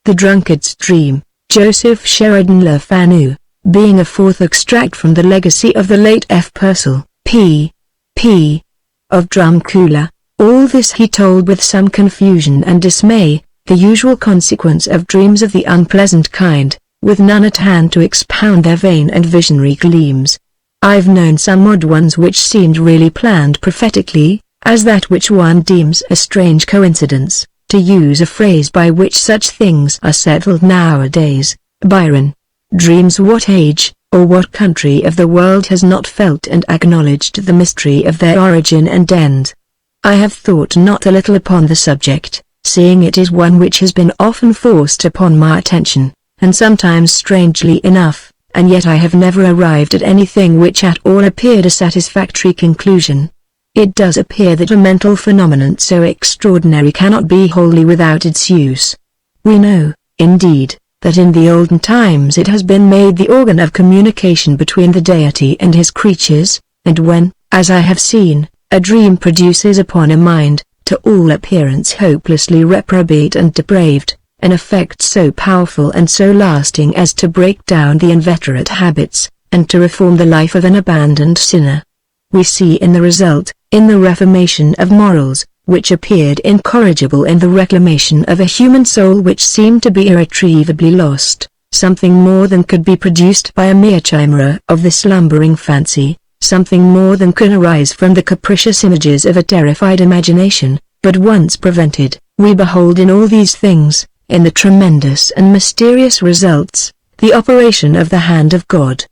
The Drunkard's Dream, Joseph Sheridan Le Fanu, being a fourth extract from the legacy of the late F. Purcell, P. of Drumcooler. All this he told with some confusion and dismay, the usual consequence of dreams of the unpleasant kind, with none at hand to expound their vain and visionary gleams. I've known some odd ones which seemed really planned prophetically, as that which one deems a strange coincidence, to use a phrase by which such things are settled nowadays. Byron. Dreams. What age, or what country of the world has not felt and acknowledged the mystery of their origin and end? I have thought not a little upon the subject, seeing it is one which has been often forced upon my attention, and sometimes strangely enough, and yet I have never arrived at anything which at all appeared a satisfactory conclusion. It does appear that a mental phenomenon so extraordinary cannot be wholly without its use. We know, indeed, that in the olden times it has been made the organ of communication between the deity and his creatures, and when, as I have seen, a dream produces upon a mind, to all appearance hopelessly reprobate and depraved, an effect so powerful and so lasting as to break down the inveterate habits, and to reform the life of an abandoned sinner. We see in the result, in the reformation of morals, which appeared incorrigible in the reclamation of a human soul which seemed to be irretrievably lost, something more than could be produced by a mere chimera of the slumbering fancy, something more than could arise from the capricious images of a terrified imagination, but once prevented, we behold in all these things, in the tremendous and mysterious results, the operation of the hand of God.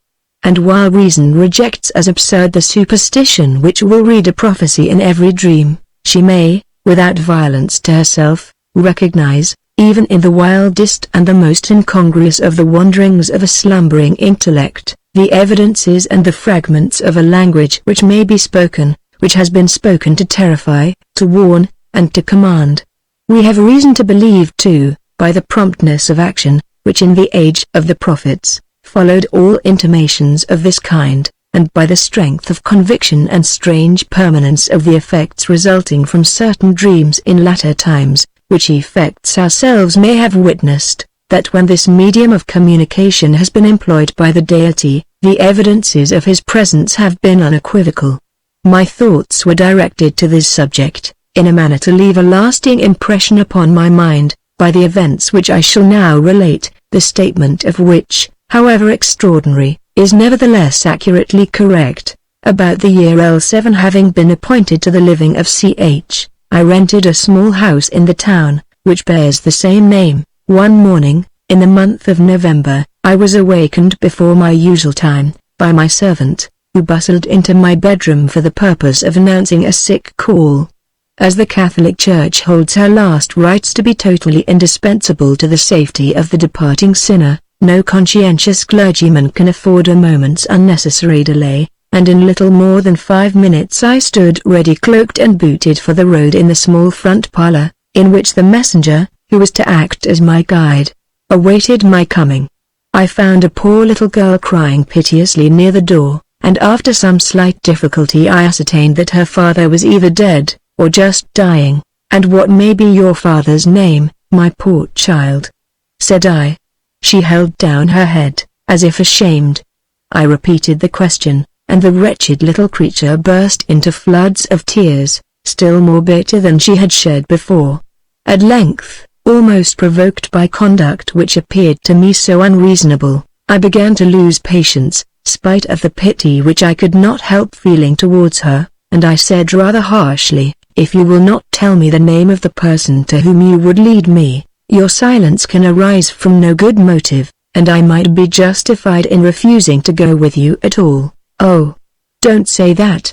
And while reason rejects as absurd the superstition which will read a prophecy in every dream, she may, without violence to herself, recognize, even in the wildest and the most incongruous of the wanderings of a slumbering intellect, the evidences and the fragments of a language which may be spoken, which has been spoken to terrify, to warn, and to command. We have reason to believe too, by the promptness of action, which in the age of the prophets, followed all intimations of this kind, and by the strength of conviction and strange permanence of the effects resulting from certain dreams in latter times, which effects ourselves may have witnessed, that when this medium of communication has been employed by the deity, the evidences of his presence have been unequivocal. My thoughts were directed to this subject, in a manner to leave a lasting impression upon my mind, by the events which I shall now relate, the statement of which, however extraordinary, is nevertheless accurately correct. About the year L7, having been appointed to the living of Ch, I rented a small house in the town, which bears the same name. One morning, in the month of November, I was awakened before my usual time, by my servant, who bustled into my bedroom for the purpose of announcing a sick call. As the Catholic Church holds her last rites to be totally indispensable to the safety of the departing sinner, no conscientious clergyman can afford a moment's unnecessary delay, and in little more than 5 minutes I stood ready cloaked and booted for the road in the small front parlor, in which the messenger, who was to act as my guide, awaited my coming. I found a poor little girl crying piteously near the door, and after some slight difficulty I ascertained that her father was either dead, or just dying. "And what may be your father's name, my poor child?" said I. She held down her head, as if ashamed. I repeated the question, and the wretched little creature burst into floods of tears, still more bitter than she had shed before. At length, almost provoked by conduct which appeared to me so unreasonable, I began to lose patience, spite of the pity which I could not help feeling towards her, and I said rather harshly, "If you will not tell me the name of the person to whom you would lead me, your silence can arise from no good motive, and I might be justified in refusing to go with you at all." "Oh, don't say that,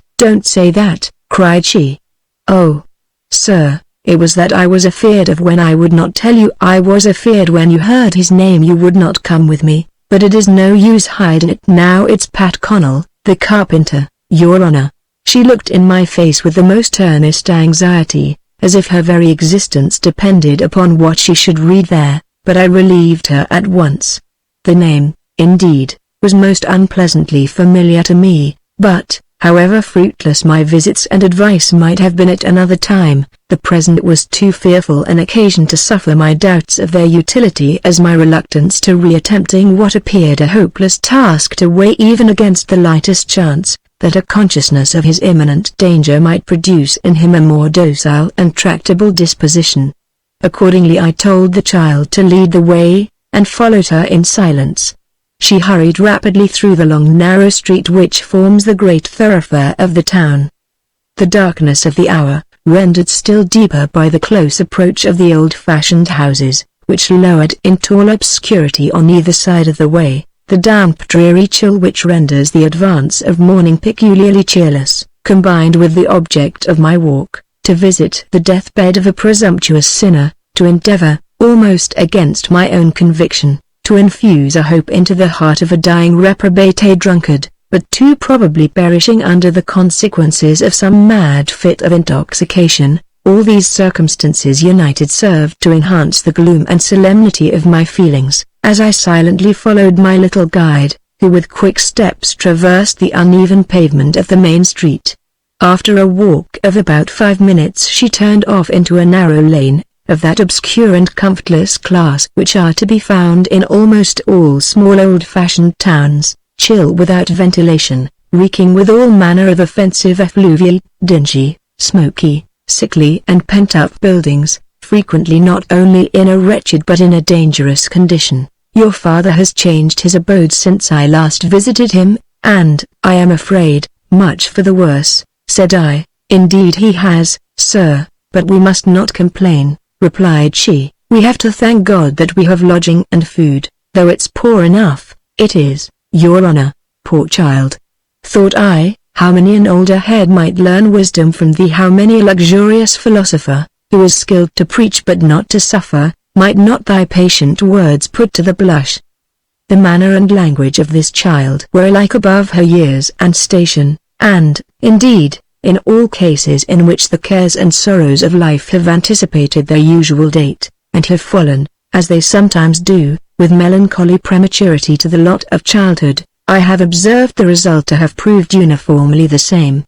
cried she. "Oh, sir, it was that I was afeard of when I would not tell you. I was afeard when you heard his name you would not come with me, but it is no use hiding it now. It's Pat Connell, the carpenter, your honor." She looked in my face with the most earnest anxiety, as if her very existence depended upon what she should read there, but I relieved her at once. The name, indeed, was most unpleasantly familiar to me, but, However fruitless my visits and advice might have been at another time, the present was too fearful an occasion to suffer my doubts of their utility as my reluctance to re-attempting what appeared a hopeless task to weigh even against the lightest chance that a consciousness of his imminent danger might produce in him a more docile and tractable disposition. Accordingly I told the child to lead the way, and followed her in silence. She hurried rapidly through the long narrow street which forms the great thoroughfare of the town. The darkness of the hour, rendered still deeper by the close approach of the old-fashioned houses, which lowered in tall obscurity on either side of the way, the damp dreary chill which renders the advance of morning peculiarly cheerless, combined with the object of my walk, to visit the deathbed of a presumptuous sinner, to endeavor, almost against my own conviction, to infuse a hope into the heart of a dying reprobate drunkard, but too probably perishing under the consequences of some mad fit of intoxication. All these circumstances united served to enhance the gloom and solemnity of my feelings, as I silently followed my little guide, who with quick steps traversed the uneven pavement of the main street. After a walk of about 5 minutes she turned off into a narrow lane, of that obscure and comfortless class which are to be found in almost all small old-fashioned towns, chill without ventilation, reeking with all manner of offensive effluvial, dingy, smoky, sickly and pent-up buildings, frequently not only in a wretched but in a dangerous condition. Your father has changed his abode since I last visited him, and, I am afraid, much for the worse, said I. Indeed he has, sir, but we must not complain, replied she. We have to thank God that we have lodging and food, though it's poor enough. It is, your honor. Poor child, thought I, how many an older head might learn wisdom from thee, how many a luxurious philosopher, who is skilled to preach but not to suffer, might not thy patient words put to the blush. The manner and language of this child were alike above her years and station, and, indeed, in all cases in which the cares and sorrows of life have anticipated their usual date, and have fallen, as they sometimes do, with melancholy prematurity to the lot of childhood, I have observed the result to have proved uniformly the same.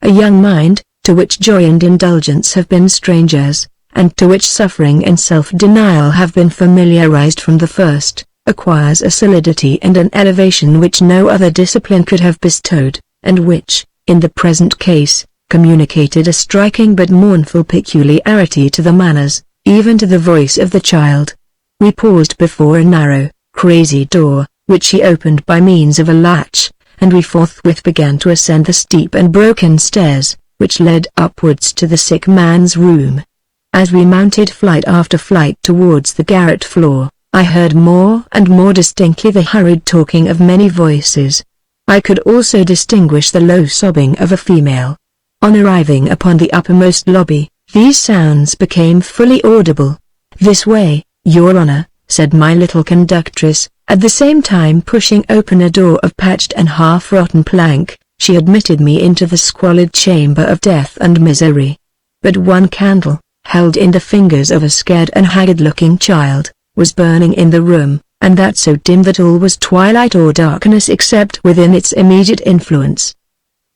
A young mind, to which joy and indulgence have been strangers, and to which suffering and self-denial have been familiarized from the first, acquires a solidity and an elevation which no other discipline could have bestowed, and which, in the present case, communicated a striking but mournful peculiarity to the manners, even to the voice of the child. We paused before a narrow, crazy door, which she opened by means of a latch, and we forthwith began to ascend the steep and broken stairs, which led upwards to the sick man's room. As we mounted flight after flight towards the garret floor, I heard more and more distinctly the hurried talking of many voices. I could also distinguish the low sobbing of a female. On arriving upon the uppermost lobby, these sounds became fully audible. This way, your honor, said my little conductress, at the same time pushing open a door of patched and half-rotten plank. She admitted me into the squalid chamber of death and misery. But one candle, held in the fingers of a scared and haggard-looking child, was burning in the room, and that so dim that all was twilight or darkness except within its immediate influence.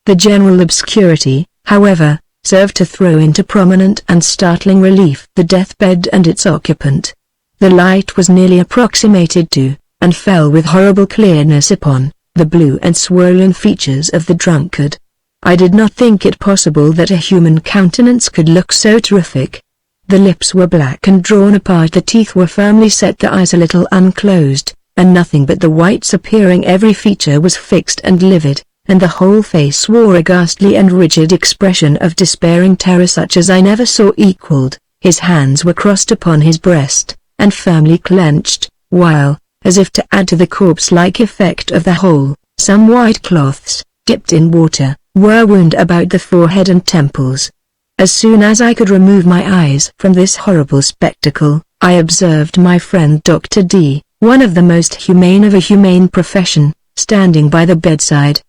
The general obscurity, however, served to throw into prominent and startling relief the deathbed and its occupant. The light was nearly approximated to, and fell with horrible clearness upon, the blue and swollen features of the drunkard. I did not think it possible that a human countenance could look so terrific. The lips were black and drawn apart, the teeth were firmly set, the eyes a little unclosed, and nothing but the whites appearing every feature was fixed and livid, and the whole face wore a ghastly and rigid expression of despairing terror such as I never saw equalled. His hands were crossed upon his breast, and firmly clenched, while, as if to add to the corpse-like effect of the whole, some white cloths, dipped in water, were wound about the forehead and temples. As soon as I could remove my eyes from this horrible spectacle, I observed my friend Dr. D, one of the most humane of a humane profession, standing by the bedside.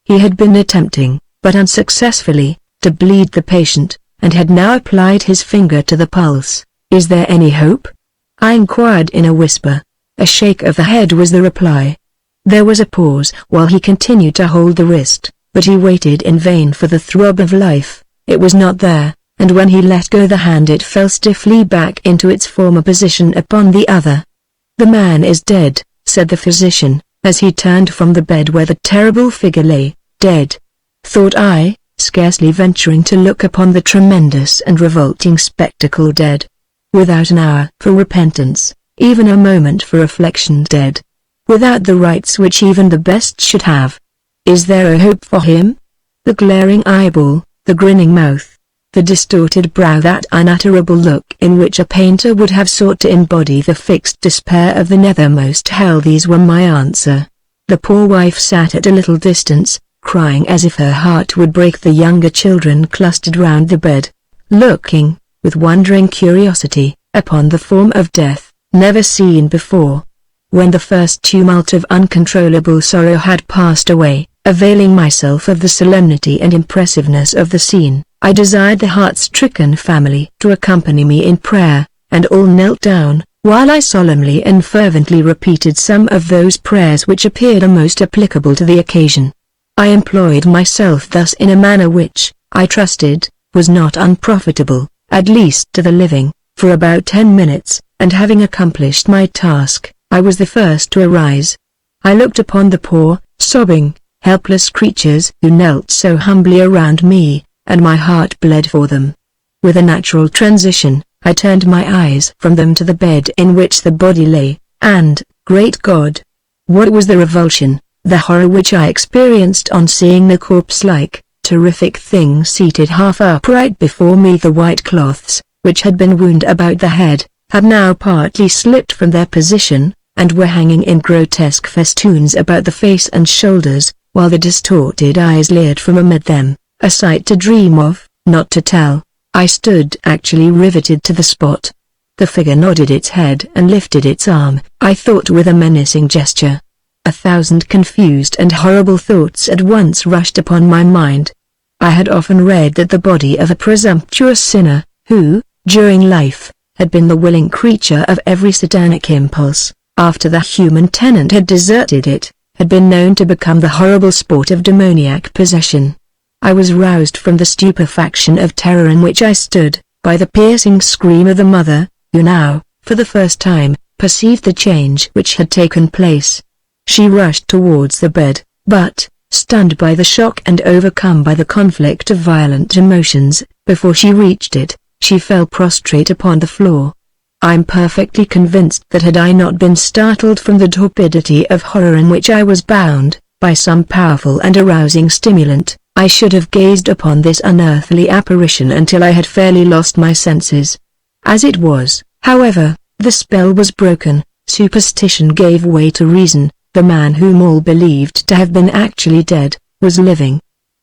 He had been attempting, but unsuccessfully, to bleed the patient, and had now applied his finger to the pulse. "Is there any hope?" I inquired in a whisper. A shake of the head was the reply. There was a pause while he continued to hold the wrist, but he waited in vain for the throb of life. It was not there, and when he let go the hand it fell stiffly back into its former position upon the other. "The man is dead," said the physician, as he turned from the bed where the terrible figure lay. "Dead," thought I, scarcely venturing to look upon the tremendous and revolting spectacle. "Dead. Without an hour for repentance, even a moment for reflection. Dead. Without the rights which even the best should have. Is there a hope for him?" The glaring eyeball, the grinning mouth, the distorted brow, that unutterable look in which a painter would have sought to embody the fixed despair of the nethermost hell, these were my answer. The poor wife sat at a little distance, crying as if her heart would break. The younger children clustered round the bed, looking, with wondering curiosity, upon the form of death, never seen before. When the first tumult of uncontrollable sorrow had passed away, availing myself of the solemnity and impressiveness of the scene, I desired the heart-stricken family to accompany me in prayer, and all knelt down, while I solemnly and fervently repeated some of those prayers which appeared most applicable to the occasion. I employed myself thus in a manner which, I trusted, was not unprofitable, at least to the living, for about 10 minutes, and having accomplished my task, I was the first to arise. I looked upon the poor, sobbing, helpless creatures who knelt so humbly around me, and my heart bled for them. With a natural transition, I turned my eyes from them to the bed in which the body lay, and, great God! What was the revulsion, the horror which I experienced on seeing the corpse-like, terrific thing seated half upright before me! The white cloths, which had been wound about the head, had now partly slipped from their position, and were hanging in grotesque festoons about the face and shoulders, while the distorted eyes leered from amid them, a sight to dream of, not to tell. I stood actually riveted to the spot. The figure nodded its head and lifted its arm, I thought, with a menacing gesture. 1,000 confused and horrible thoughts at once rushed upon my mind. I had often read that the body of a presumptuous sinner, who, during life, had been the willing creature of every satanic impulse, after the human tenant had deserted it, had been known to become the horrible sport of demoniac possession. I was roused from the stupefaction of terror in which I stood, by the piercing scream of the mother, who now, for the first time, perceived the change which had taken place. She rushed towards the bed, but, stunned by the shock and overcome by the conflict of violent emotions, before she reached it, she fell prostrate upon the floor. I'm perfectly convinced that had I not been startled from the torpidity of horror in which I was bound, by some powerful and arousing stimulant, I should have gazed upon this unearthly apparition until I had fairly lost my senses. As it was, however, the spell was broken, superstition gave way to reason, the man whom all believed to have been actually dead, was living.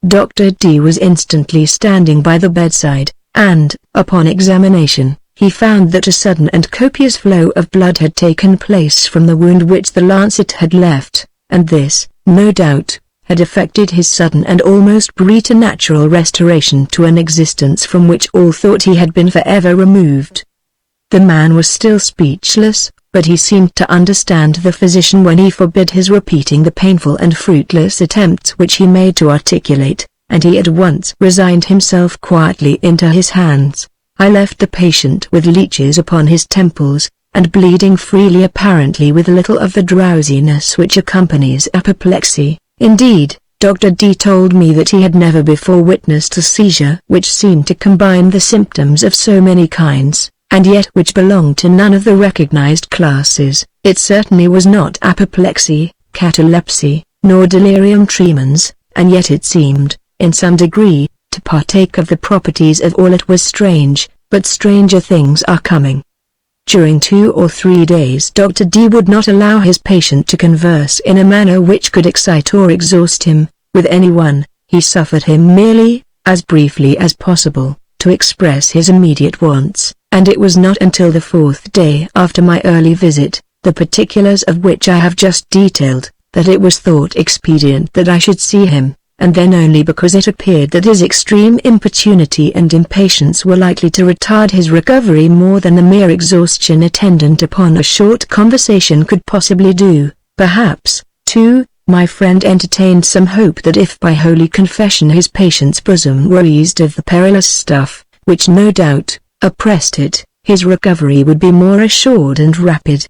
Dr. D was instantly standing by the bedside, and, upon examination, he found that a sudden and copious flow of blood had taken place from the wound which the lancet had left, and this, no doubt, had effected his sudden and almost preternatural restoration to an existence from which all thought he had been forever removed. The man was still speechless, but he seemed to understand the physician when he forbid his repeating the painful and fruitless attempts which he made to articulate, and he at once resigned himself quietly into his hands. I left the patient with leeches upon his temples, and bleeding freely, apparently with little of the drowsiness which accompanies apoplexy. Indeed, Dr. D told me that he had never before witnessed a seizure which seemed to combine the symptoms of so many kinds, and yet which belonged to none of the recognized classes. It certainly was not apoplexy, catalepsy, nor delirium tremens, and yet it seemed, in some degree, to partake of the properties of all. It was strange, but stranger things are coming. During 2 or 3 days Dr. D would not allow his patient to converse in a manner which could excite or exhaust him, with anyone. He suffered him merely, as briefly as possible, to express his immediate wants, and it was not until the 4th day after my early visit, the particulars of which I have just detailed, that it was thought expedient that I should see him, and then only because it appeared that his extreme importunity and impatience were likely to retard his recovery more than the mere exhaustion attendant upon a short conversation could possibly do. Perhaps, too, My friend entertained some hope that if by holy confession his patient's bosom were eased of the perilous stuff, which no doubt oppressed it, his recovery would be more assured and rapid.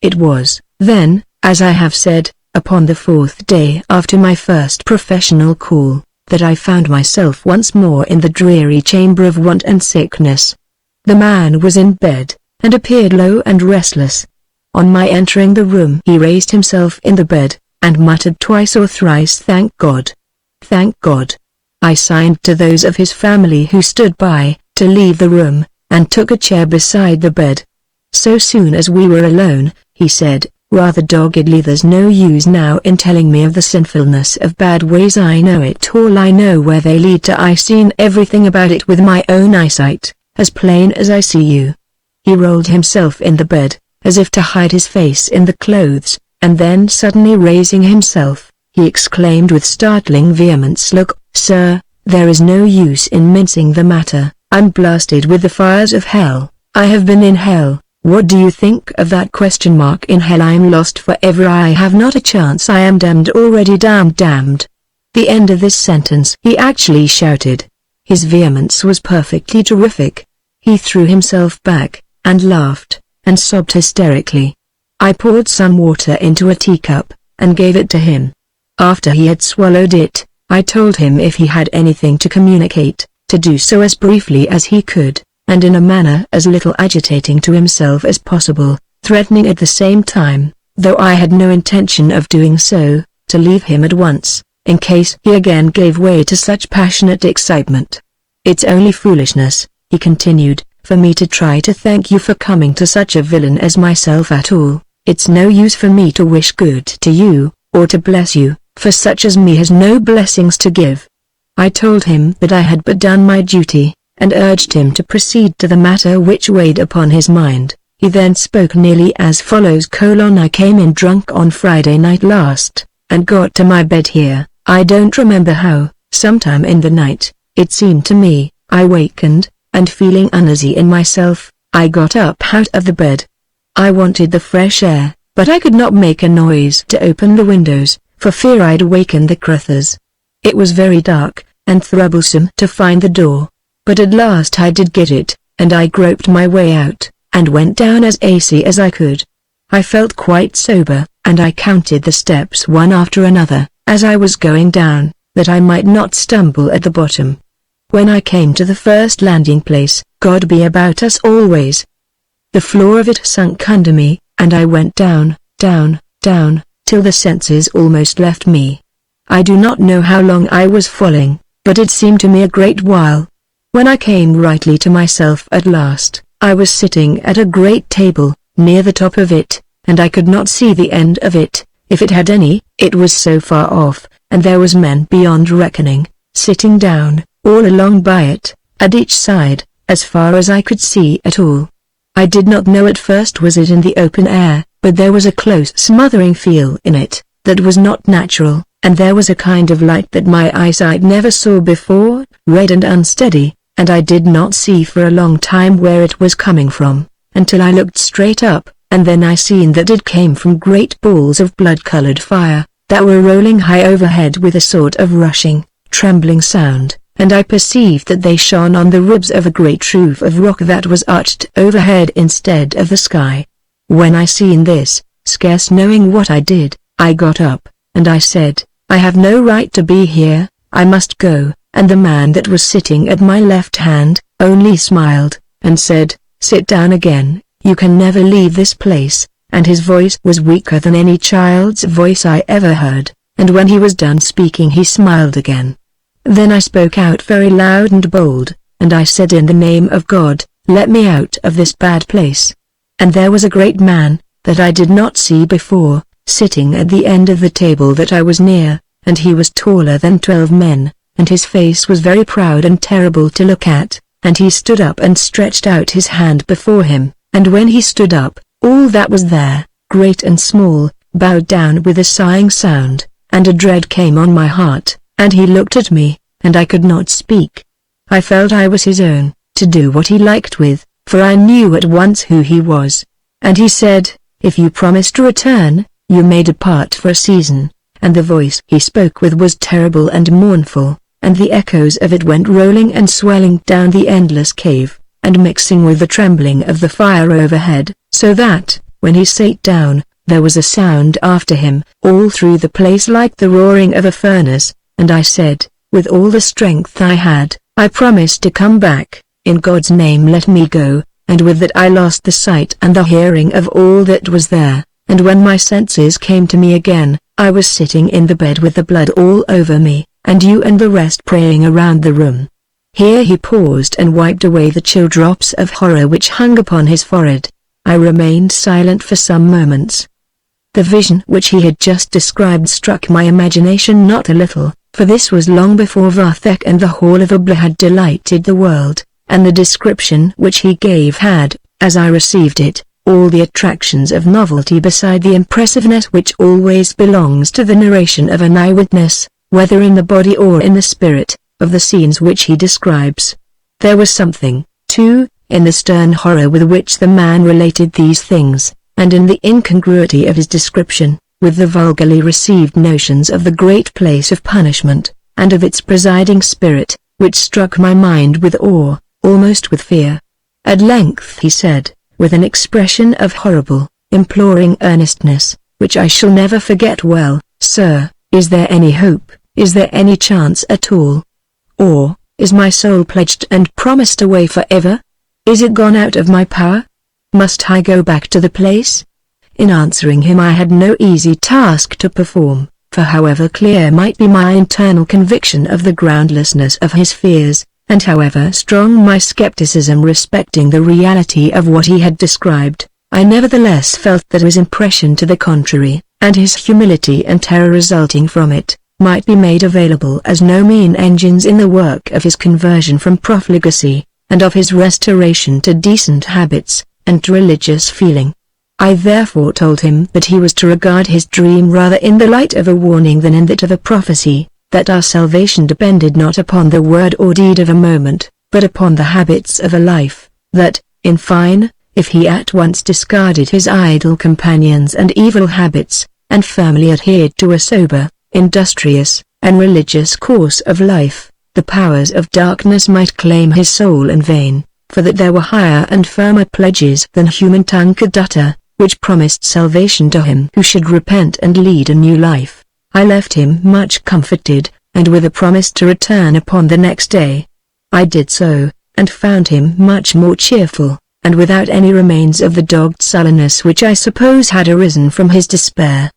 It was, then, as I have said, upon the 4th day after my first professional call, that I found myself once more in the dreary chamber of want and sickness. The man was in bed, and appeared low and restless. On my entering the room he raised himself in the bed, and muttered twice or thrice, "Thank God! Thank God!" I signed to those of his family who stood by, to leave the room, and took a chair beside the bed. So soon as we were alone, he said, rather doggedly, "There's no use now in telling me of the sinfulness of bad ways. I know it all. I know where they lead to. I seen everything about it with my own eyesight, as plain as I see you." He rolled himself in the bed, as if to hide his face in the clothes, and then suddenly raising himself, he exclaimed with startling vehemence, "Look, sir, there is no use in mincing the matter. I'm blasted with the fires of hell. I have been in hell. What do you think of that ? In hell I'm lost forever. I have not a chance. I am damned already. Damned. The end of this sentence he actually shouted. His vehemence was perfectly terrific. He threw himself back, and laughed, and sobbed hysterically. I poured some water into a teacup, and gave it to him. After he had swallowed it, I told him if he had anything to communicate, to do so as briefly as he could, and in a manner as little agitating to himself as possible, threatening at the same time, though I had no intention of doing so, to leave him at once, in case he again gave way to such passionate excitement. "It's only foolishness," he continued, "for me to try to thank you for coming to such a villain as myself at all. It's no use for me to wish good to you, or to bless you, for such as me has no blessings to give." I told him that I had but done my duty, and urged him to proceed to the matter which weighed upon his mind. He then spoke nearly as follows: "I came in drunk on Friday night last, and got to my bed here, I don't remember how, sometime in the night, it seemed to me. I wakened, and feeling uneasy in myself, I got up out of the bed. I wanted the fresh air, but I could not make a noise to open the windows, for fear I'd waken the Crothers. It was very dark, and troublesome to find the door. But at last I did get it, and I groped my way out, and went down as easy as I could. I felt quite sober, and I counted the steps one after another, as I was going down, that I might not stumble at the bottom. When I came to the first landing place, God be about us always, the floor of it sunk under me, and I went down, down, down, till the senses almost left me. I do not know how long I was falling, but it seemed to me a great while. When I came rightly to myself at last, I was sitting at a great table, near the top of it, and I could not see the end of it, if it had any. It was so far off, and there was men beyond reckoning, sitting down, all along by it, at each side, as far as I could see at all. I did not know at first was it in the open air, but there was a close smothering feel in it, that was not natural, and there was a kind of light that my eyesight never saw before, red and unsteady, and I did not see for a long time where it was coming from, until I looked straight up, and then I seen that it came from great balls of blood-colored fire, that were rolling high overhead with a sort of rushing, trembling sound, and I perceived that they shone on the ribs of a great roof of rock that was arched overhead instead of the sky. When I seen this, scarce knowing what I did, I got up, and I said, "I have no right to be here, I must go," and the man that was sitting at my left hand, only smiled, and said, "Sit down again, you can never leave this place," and his voice was weaker than any child's voice I ever heard, and when he was done speaking he smiled again. Then I spoke out very loud and bold, and I said, "In the name of God, let me out of this bad place." And there was a great man, that I did not see before, sitting at the end of the table that I was near, and he was taller than 12 men, and his face was very proud and terrible to look at, and he stood up and stretched out his hand before him, and when he stood up, all that was there, great and small, bowed down with a sighing sound, and a dread came on my heart, and he looked at me, and I could not speak. I felt I was his own, to do what he liked with, for I knew at once who he was. And he said, "If you promise to return, you may depart for a season, and the voice he spoke with was terrible and mournful, and the echoes of it went rolling and swelling down the endless cave, and mixing with the trembling of the fire overhead, so that, when he sate down, there was a sound after him all through the place like the roaring of a furnace, and I said, with all the strength I had, I promise to come back, in God's name let me go, and with that I lost the sight and the hearing of all that was there, and when my senses came to me again, I was sitting in the bed with the blood all over me, and you and the rest praying around the room. Here he paused and wiped away the chill drops of horror which hung upon his forehead. I remained silent for some moments. The vision which he had just described struck my imagination not a little, for this was long before Vathek and the Hall of Ubla had delighted the world, and the description which he gave had, as I received it, all the attractions of novelty beside the impressiveness which always belongs to the narration of an eyewitness, whether in the body or in the spirit, of the scenes which he describes. There was something, too, in the stern horror with which the man related these things, and in the incongruity of his description, with the vulgarly received notions of the great place of punishment, and of its presiding spirit, which struck my mind with awe, almost with fear. At length he said, with an expression of horrible, imploring earnestness, which I shall never forget well, "Sir, is there any hope, is there any chance at all? Or, is my soul pledged and promised away forever? Is it gone out of my power? Must I go back to the place?" In answering him I had no easy task to perform, for however clear might be my internal conviction of the groundlessness of his fears, and however strong my skepticism respecting the reality of what he had described, I nevertheless felt that his impression to the contrary, and his humility and terror resulting from it, might be made available as no mean engines in the work of his conversion from profligacy, and of his restoration to decent habits, and to religious feeling. I therefore told him that he was to regard his dream rather in the light of a warning than in that of a prophecy, that our salvation depended not upon the word or deed of a moment, but upon the habits of a life, that, in fine, if he at once discarded his idle companions and evil habits, and firmly adhered to a sober, industrious, and religious course of life, the powers of darkness might claim his soul in vain, for that there were higher and firmer pledges than human tongue could utter, which promised salvation to him who should repent and lead a new life. I left him much comforted, and with a promise to return upon the next day. I did so, and found him much more cheerful, and without any remains of the dogged sullenness which I suppose had arisen from his despair.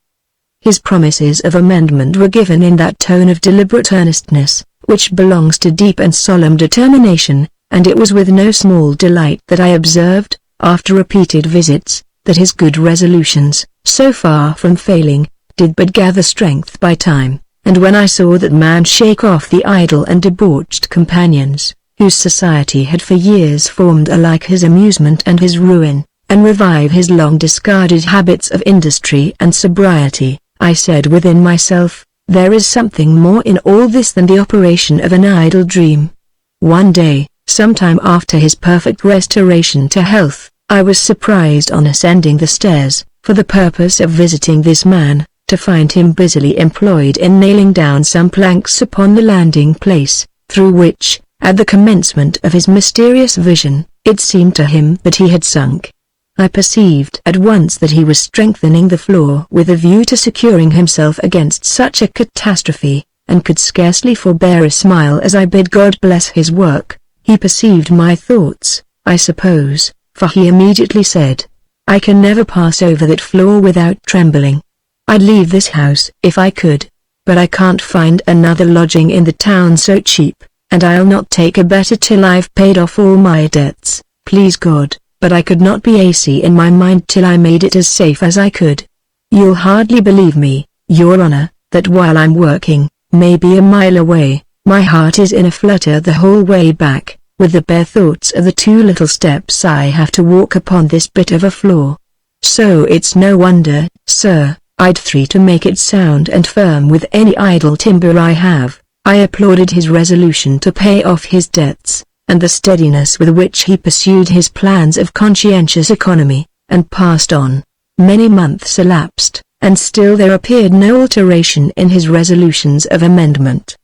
His promises of amendment were given in that tone of deliberate earnestness, which belongs to deep and solemn determination, and it was with no small delight that I observed, after repeated visits, that his good resolutions, so far from failing, did but gather strength by time, and when I saw that man shake off the idle and debauched companions, whose society had for years formed alike his amusement and his ruin, and revive his long discarded habits of industry and sobriety, I said within myself, there is something more in all this than the operation of an idle dream. One day, sometime after his perfect restoration to health, I was surprised on ascending the stairs, for the purpose of visiting this man, to find him busily employed in nailing down some planks upon the landing place, through which, at the commencement of his mysterious vision, it seemed to him that he had sunk. I perceived at once that he was strengthening the floor with a view to securing himself against such a catastrophe, and could scarcely forbear a smile as I bid God bless his work. He perceived my thoughts, I suppose, for he immediately said, "I can never pass over that floor without trembling. I'd leave this house if I could, but I can't find another lodging in the town so cheap, and I'll not take a better till I've paid off all my debts, please God, but I could not be easy in my mind till I made it as safe as I could. You'll hardly believe me, Your Honor, that while I'm working, maybe a mile away, my heart is in a flutter the whole way back, with the bare thoughts of the 2 little steps I have to walk upon this bit of a floor. So it's no wonder, sir, I'd 3 to make it sound and firm with any idle timber I have." I applauded his resolution to pay off his debts, and the steadiness with which he pursued his plans of conscientious economy, and passed on. Many months elapsed, and still there appeared no alteration in his resolutions of amendment.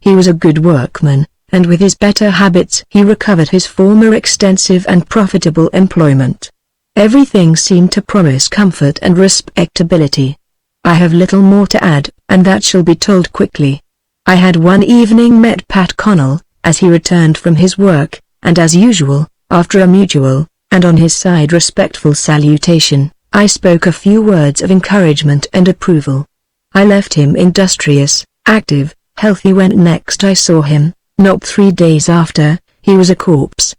He was a good workman, and with his better habits he recovered his former extensive and profitable employment. Everything seemed to promise comfort and respectability. I have little more to add, and that shall be told quickly. I had one evening met Pat Connell, as he returned from his work, and as usual, after a mutual, and on his side respectful salutation, I spoke a few words of encouragement and approval. I left him industrious, active, healthy when next I saw him. Not 3 days after, he was a corpse.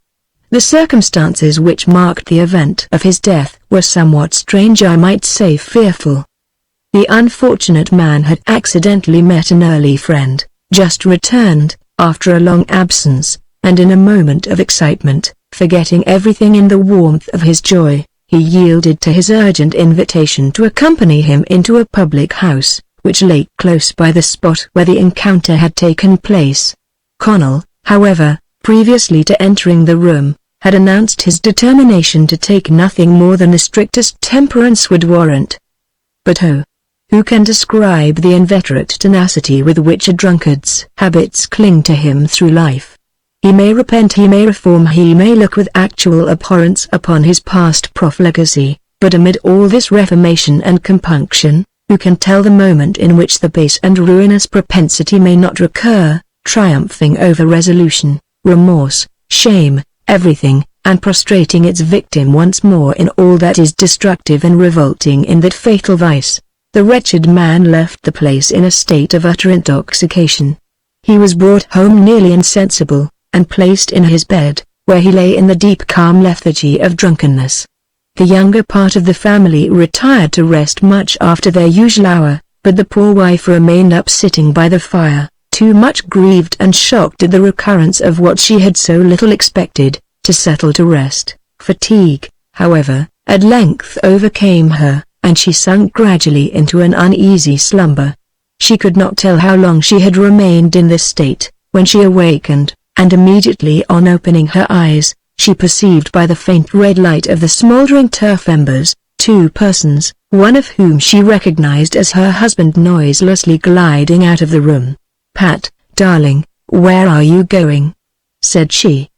The circumstances which marked the event of his death were somewhat strange, I might say fearful. The unfortunate man had accidentally met an early friend, just returned, after a long absence, and in a moment of excitement, forgetting everything in the warmth of his joy, he yielded to his urgent invitation to accompany him into a public house, which lay close by the spot where the encounter had taken place. Connell, however, previously to entering the room, had announced his determination to take nothing more than the strictest temperance would warrant. But oh, who can describe the inveterate tenacity with which a drunkard's habits cling to him through life? He may repent, he may reform, he may look with actual abhorrence upon his past profligacy, but amid all this reformation and compunction, who can tell the moment in which the base and ruinous propensity may not recur, triumphing over resolution, remorse, shame, everything, and prostrating its victim once more in all that is destructive and revolting in that fatal vice? The wretched man left the place in a state of utter intoxication. He was brought home nearly insensible, and placed in his bed, where he lay in the deep calm lethargy of drunkenness. The younger part of the family retired to rest much after their usual hour, but the poor wife remained up sitting by the fire, too much grieved and shocked at the recurrence of what she had so little expected, to settle to rest. Fatigue, however, at length overcame her, and she sunk gradually into an uneasy slumber. She could not tell how long she had remained in this state, when she awakened, and immediately on opening her eyes, she perceived by the faint red light of the smouldering turf embers, 2 persons, one of whom she recognized as her husband, noiselessly gliding out of the room. "Pat, darling, where are you going?" said she.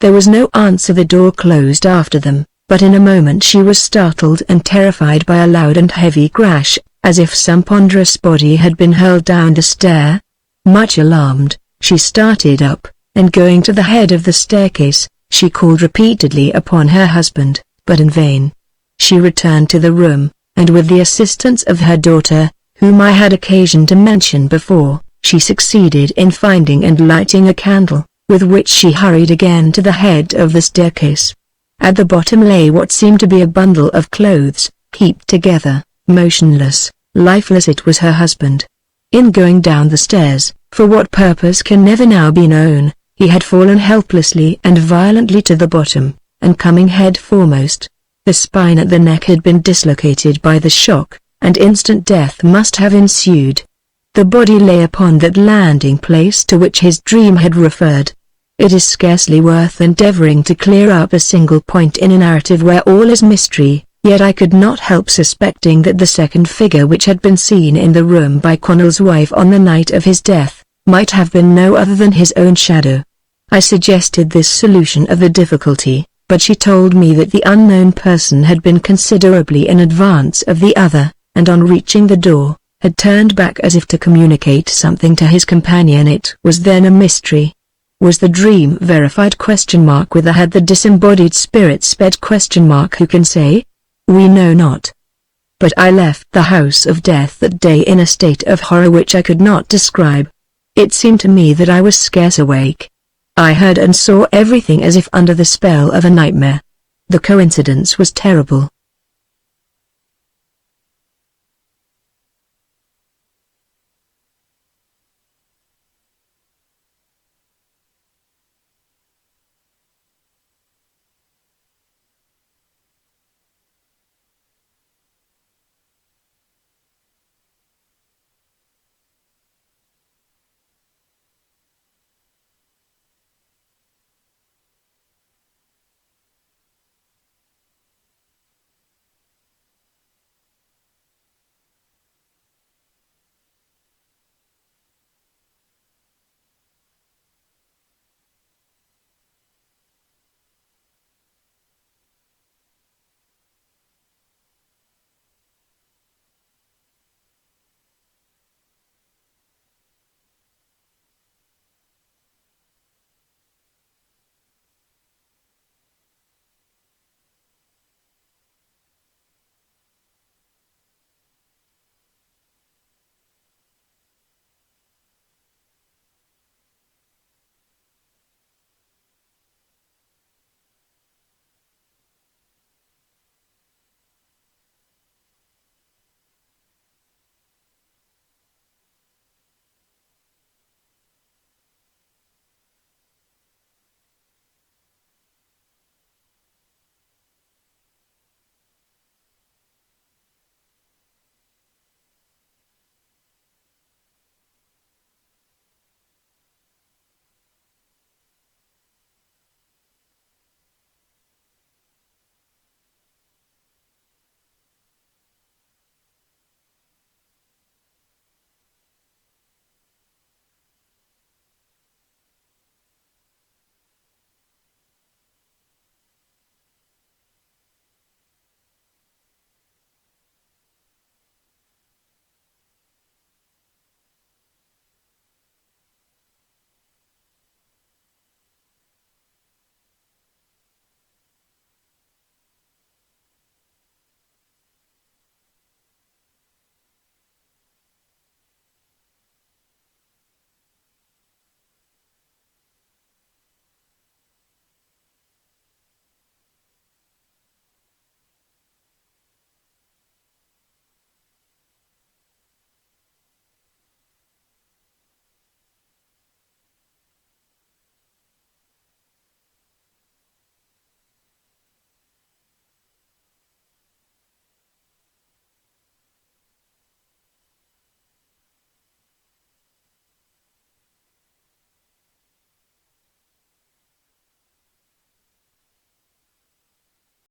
There was no answer. The door closed after them, but in a moment she was startled and terrified by a loud and heavy crash, as if some ponderous body had been hurled down the stair. Much alarmed, she started up, and going to the head of the staircase, she called repeatedly upon her husband, but in vain. She returned to the room, and with the assistance of her daughter, whom I had occasion to mention before, she succeeded in finding and lighting a candle, with which she hurried again to the head of the staircase. At the bottom lay what seemed to be a bundle of clothes, heaped together, motionless, lifeless. It was her husband. In going down the stairs, for what purpose can never now be known, he had fallen helplessly and violently to the bottom, and coming head foremost. The spine at the neck had been dislocated by the shock, and instant death must have ensued. The body lay upon that landing place to which his dream had referred. It is scarcely worth endeavoring to clear up a single point in a narrative where all is mystery, yet I could not help suspecting that the second figure which had been seen in the room by Connell's wife on the night of his death, might have been no other than his own shadow. I suggested this solution of the difficulty, but she told me that the unknown person had been considerably in advance of the other, and on reaching the door, had turned back as if to communicate something to his companion. It was then a mystery. Was the dream verified? Whither had the disembodied spirit sped? Who can say? We know not. But I left the house of death that day in a state of horror which I could not describe. It seemed to me that I was scarce awake. I heard and saw everything as if under the spell of a nightmare. The coincidence was terrible.